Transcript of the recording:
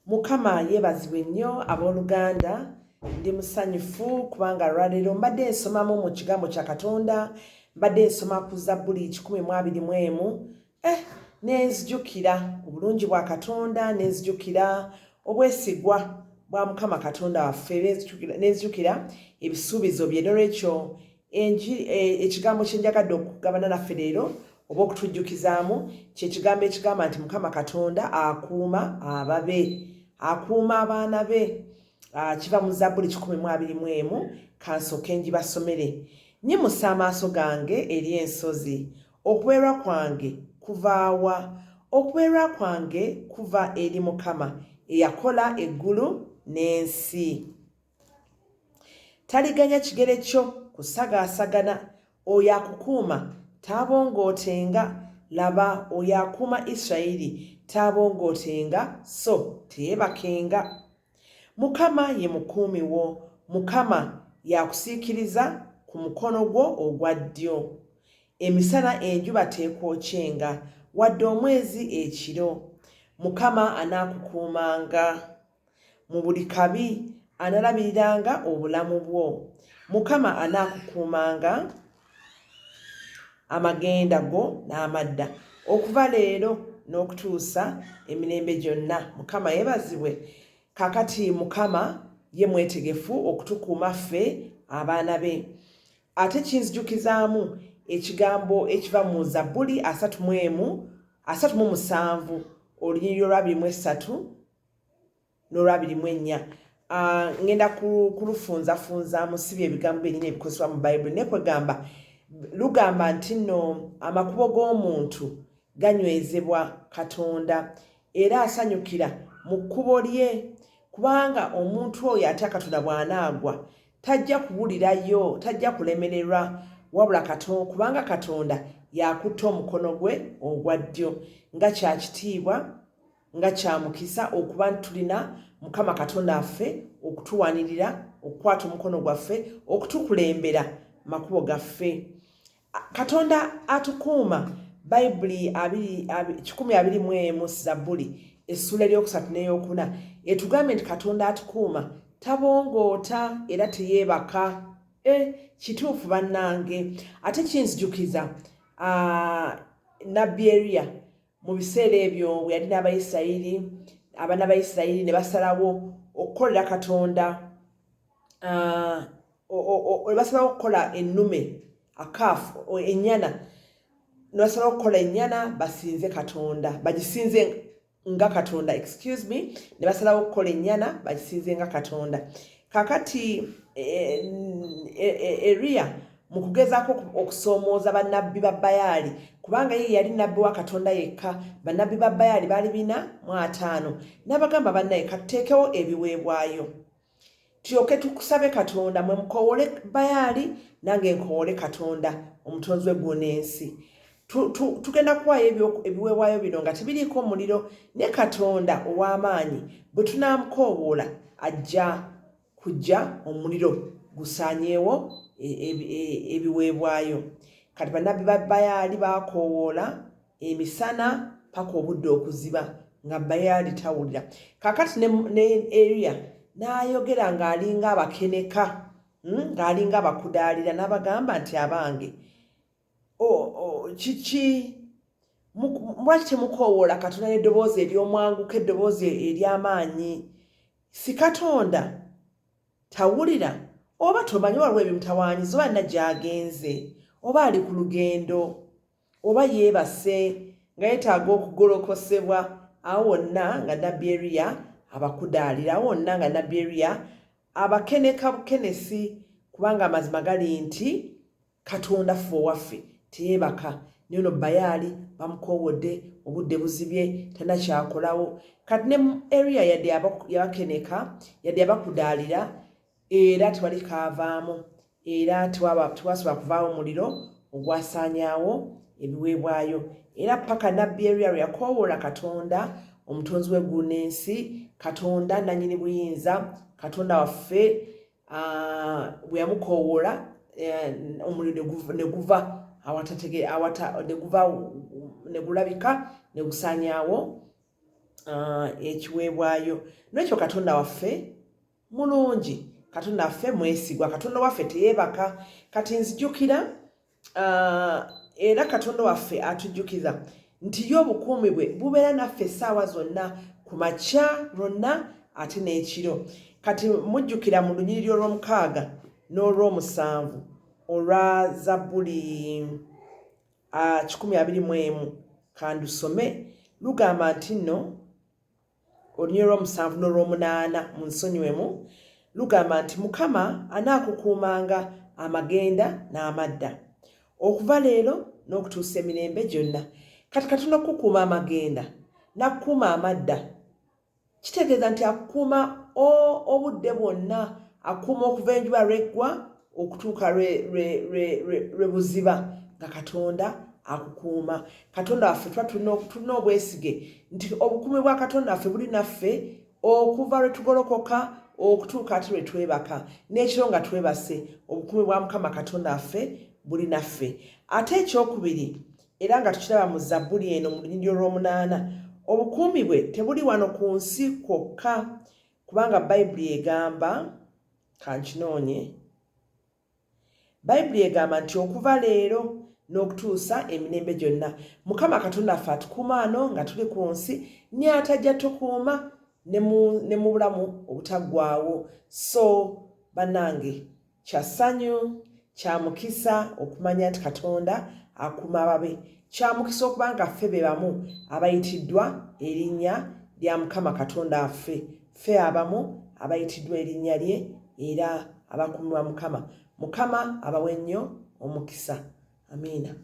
Mukama yeebazibwe nnyo abooluganda, ndi musanyufu kubanga lwaleero mbadde nsomamu mu kigambo kya Katonda, mbadde nsoma ku Zabbuli 121 nenzijukira obulungi bwa Katonda, nenzijukira obwesigwa bwa Mukama Katonda waffe, nenzijukira ebisuubizo bye. N'olwekyo ekigambo kye njagadde okugabana naffe leero oba okutujjukizaamu kyekigambo ekigamba nti Mukama Katonda akuuma ababe, akuuma abaana be. Kiva mu Zabbuli 121. Kansooke ngibasomere. Nyimusa amaaso gange eri ensozi, okubeerwa kwange kuva wa? Okubeerwa kwange kuva eri Mukama eyakola eggulu n'ensi. Taliganya kigere kyo kusagaasagana, oyo akukuuma taabongootenga. Laba, oyo akuuma Isirayiri taabongootenga so teyeebakenga. Mukama ye mukuumi wo, Mukama yakusiikiriza ku mukono gwo ogwa ddyo. Emisana enjuba teekwokyenga, wadde omwezi ekiro. Mukama anaakukuumanga mu buli kabi, analabiriranga obulamu bwo. Mukama anaakukuumanga amagenda go n'amadda, okuva leero n'okutuusa emirembe gyonna. Mukama yeebazibwe. Kakati Mukama ye mwetegefu okutukuuma ffe abaana be. Ate kinzijukizaamu ekigambo ekiva mu Zabbuli 37 olunyiriri olwa 23 n'olwa 24. Ngenda kulufunzafunzaamu si ebigambo byennyini ebikozesebwa mu Bayibuli, naye kwegamba lugamba nti nno amakubo g'omuntu ganywezebwa Katonda era asanyukira mu kkubo lye, kubanga omuntu oyo atya Katonda bw'anaagwa tajja kuwulirayo, tajja kulemererwa, wabula kubanga Katonda yakutta omukono gwe ogwa ddyo. Nga kya kitiibwa, nga kya mukisa okuba tulina Mukama Katonda waffe okutuwanirira, okukwata omukono gwaffe, okutukulembera makubo gaffe. Katonda atukuuma. Bayibuli 121 Zabbuli essula eryokusatu n'eyokuna etugambye nti Katonda atukuuma tabongoota era teyeebaka. Kituufu bannange. Ate kinzijukiza Nabbi Eriya mu biseera ebyo bwe yali n'Abayisirayiri, abaana b'Isirayiri ne basalawo okukolera Katonda, basalawo okukola ennume akaafu ennyana, ne basalawo okukola ennyana basinze Katonda, bagisinze nga Katonda, ne basalawo okukola ennyana bagisinze nga Katonda. Kakati Eriya mu kugezaako okusoomooza bannabbi ba Bayaali, kubanga ye yali nnabbi wa Katonda yekka, bannabbi ba Bayaali baali 450, n'abagamba bannaye katuteekewo ebiweebwayo tulyoke tukusabe Katonda, mwe mukoowole Bayaali nange nkoowole Katonda omutonzi w'eggulu n'ensi. Tugenda kuwaayo ebiweebwayo bino nga tebiriiko muliro, ne Katonda ow'amaanyi bwe tunaamukoowoola ajja kujja omuliro gusaanyeewo ebiweebwayo. Kati bannabbi ba Bayaali baakoowoola emisana paka obudde okuziba nga Bayaali tawulira. Kakati ne Eriya n'ayogera ng'alinga abakeneka, ng'alinga abakudaalira, n'abagamba nti abange kiki lwaki temukoowoola Katonda n'eddoboozi ery'omwanguka, eddoboozi ery'amaanyi? Si Katonda tawulira? Oba tomanyi waliwo ebimutawaanyiza, oba alina gy'agenze, oba ali ku lugendo, oba yeebase nga yeetaaga okugolokosebwa? Awo wonna nga Nabbi Eriya abakudaalira, awo wonna nga Nabbi Eriya abakeneka bukenesi, kubanga amazima gali nti Katonda ffe owaffe teyeebaka. Naye no Bayaali bamukoowodde, obudde buzibye, tannakyakolawo. Kati ne Eriya yadde yabakeneka, yadde yabakudaalira, era tewali kaavaamu, era tewasobola kuvaawo muliro ogwasaanyaawo ebiweebwayo. Era paka Nabbi Eriya lwe yakoowoola Katonda omutonzi w'eggulu n'ensi, Katonda nannyini buyinza, Katonda waffe bwe yamukoowoola omuliro ne guva ne gulabika ne gusaanyaawo ekiweebwayo. N'ekyo Katonda waffe mulungi, Katonda waffe mwesigwa, Katonda waffe teyeebaka. Kati nzijukira era Katonda waffe atujjukiza nti ye obukuumi bwe bubeera naffe essaawa zonna, ku makya lwonna ate n'ekiro. Kati mujjukira mu lunyiriri olw'omukaaga n'olw'omusanvu olwa Zabbuli 121 kandusome, lugamba nti nno olunyiriri olw'omusanvu n'olw'omunaana munsonyiwemu, lugamba nti Mukama anaakukuumanga amagenda n'amadda okuva leero n'okutuusa emirembe gyonna. Kati Katonda okukuuma amagenda n'akukuuma amadda kitegeeza nti akukuuma obudde bwonna, akuuma okuva enjuba lw'eggwa okutuuka lwe buziba, nga Katonda akukuuma. Katonda waffe tulina obwesige nti obukuumi bwa Katonda waffe buli naffe okuva lwe tugolokoka okutuuka ate lwe twebaka, n'ekiro nga twebase. Obukuumi bwa Mukama Katonda waffe buli naffe. Ate ekyokubiri, era nga tukiraba mu Zabbuli eno mu lunyiriri olw'omunaana, obukuumi bwe tebuli wano ku nsi kwokka, kubanga Bayibuli egamba, kankinoonye, Bayibuli egamba nti okuva leero n'okutuusa emirembe gyonna. Mukama Katonda waffe atukuuma wano nga tuli ku nsi, ne atajja tukuuma ne mu bulamu obutaggwaawo. So bannange, kya ssanyu, kya mukisa okumanya nti Katonda akuuma ababe. Kya mukisa okuba nga ffe be bamu abayitiddwa erinnya lya Mukama Katonda waffe, ffe abamu abayitiddwa erinnya lye era abakuumibwa Mukama. Mukama abawe nnyo omukisa. Amiina.